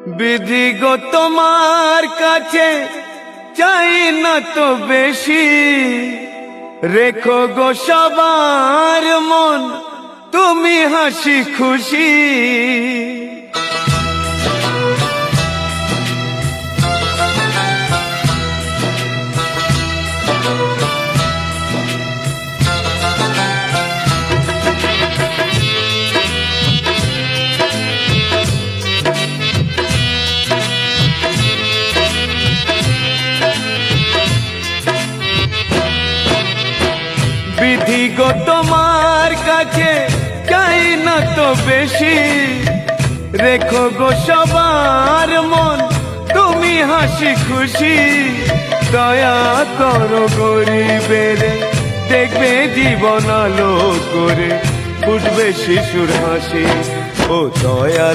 বিধি গো তোমার কাছে চাই না তো বেশি, রেখো গো সবার মন তুমি হাসি খুশি। বিধি গো তোমার কাছে চাই না তো বেশি, রেখো গো সবার মন তুমি হাসি খুশি। দয়া করো গরিবের, দেখবে জীবন আলো করে ফুটবে শিশুর হাসি। ও দয়াল